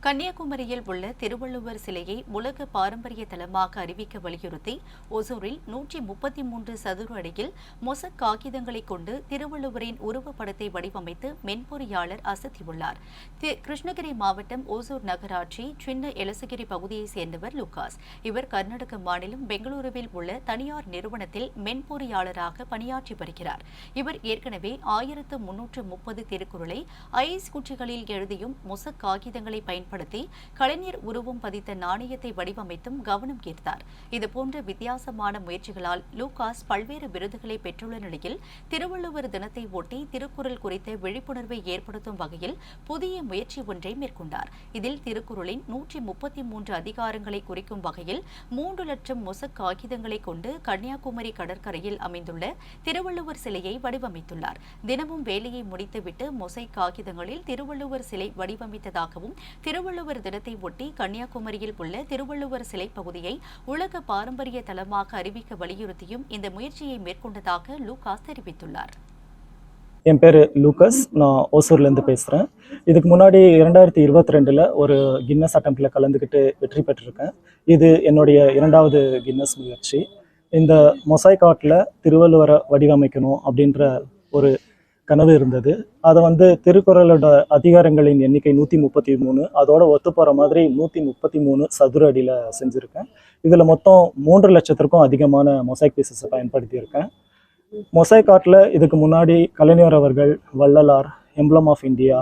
கன்னியாகுமரியில் உள்ள திருவள்ளுவர் சிலையை உலக பாரம்பரிய தலமாக அறிவிக்க வலியுறுத்தி ஒசூரில் 133 சதுர அடியில் மொசக் காகிதங்களை கொண்டு திருவள்ளுவரின் உருவப்படத்தை வடிவமைத்து மென்பொறியாளர் அசத்தியுள்ளார். கிருஷ்ணகிரி மாவட்டம் ஓசூர் நகராட்சி சின்ன எலசகிரி பகுதியைச் சேர்ந்தவர் லூகாஸ். இவர் கர்நாடக மாநிலம் பெங்களூருவில் உள்ள தனியார் நிறுவனத்தில் மென்பொறியாளராக பணியாற்றி வருகிறார். இவர் ஏற்கனவே 1330 திருக்குறளை ஐஸ் குச்சிகளில் எழுதியும் மொசக் காகிதங்களை பயன்படுத்தி கலைஞர் உருவம் பதித்த நாணயத்தை வடிவமைத்தும் கவனம் ஈர்த்தார். இதுபோன்ற வித்தியாசமான முயற்சிகளால் லூகாஸ் பல்வேறு விருதுகளை பெற்றுள்ள நிலையில் திருவள்ளுவர் தினத்தை ஒட்டி திருக்குறள் குறித்த விழிப்புணர்வை ஏற்படுத்தும் வகையில் புதிய முயற்சி ஒன்றை மேற்கொண்டார். இதில் திருக்குறளின் 133 அதிகாரங்களை குறிக்கும் வகையில் 3 லட்சம் மொசக் காகிதங்களை கொண்டு கன்னியாகுமரி கடற்கரையில் அமைந்துள்ள திருவள்ளுவர் சிலையை வடிவமைத்துள்ளார். தினமும் வேலையை முடித்துவிட்டு மொசைக் காகிதங்களில் திருவள்ளுவர் சிலை வடிவமைத்ததாகவும் திருவள்ளுவர் தினத்தை ஒட்டி கன்னியாகுமரியில் உள்ள திருவள்ளுவர் சிலை பகுதியை உலக பாரம்பரிய தலமாக அறிவிக்க வலியுறுத்தியும் இந்த முயற்சியை மேற்கொண்டதாக லூகாஸ் தெரிவித்துள்ளார். என் பேர் லூகாஸ், நான் ஓசூர்லேருந்து பேசுகிறேன். இதுக்கு முன்னாடி 2022 ஒரு கின்னஸ் அட்டம்ப்டில் கலந்துக்கிட்டு வெற்றி பெற்றிருக்கேன். இது என்னுடைய 2வது கின்னஸ் முயற்சி. இந்த மொசைக் ஆர்ட்டில் திருவள்ளுவரை வடிவமைக்கணும் அப்படின்ற ஒரு கனவு இருந்தது. அதை திருக்குறளோட அதிகாரங்களின் எண்ணிக்கை 133, அதோட ஒத்து போகிற மாதிரி 133 சதுர அடியில் செஞ்சுருக்கேன். இதில் மொத்தம் 3 லட்சத்திற்கும் அதிகமான மொசைக் பீசஸை பயன்படுத்தியிருக்கேன். மொசைக் ஆர்ட்டில் இதுக்கு முன்னாடி கலைஞர் அவர்கள், வள்ளலார், எம்ப்ளம் ஆஃப் இந்தியா,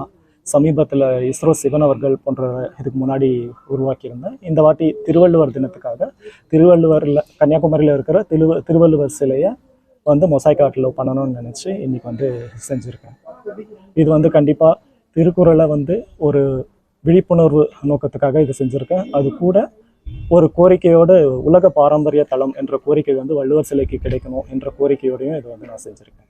சமீபத்தில் இஸ்ரோ சிவன் அவர்கள் போன்ற இதுக்கு முன்னாடி உருவாக்கியிருந்தேன். இந்த வாட்டி திருவள்ளுவர் தினத்துக்காக திருவள்ளுவரில் கன்னியாகுமரியில் இருக்கிற திருவள்ளுவர் சிலையை மொசைக் ஆர்ட்டில் பண்ணணும்னு நினச்சி இன்றைக்கி செஞ்சுருக்கேன். இது கண்டிப்பாக திருக்குறளை ஒரு விழிப்புணர்வு நோக்கத்துக்காக இது செஞ்சுருக்கேன். அது கூட ஒரு கோரிக்கையோடு உலக பாரம்பரிய தலம் என்ற கோரிக்கை வள்ளுவர் சிலைக்கு கிடைக்கணும் என்ற கோரிக்கையோடையும் இது நான் செஞ்சுருக்கேன்.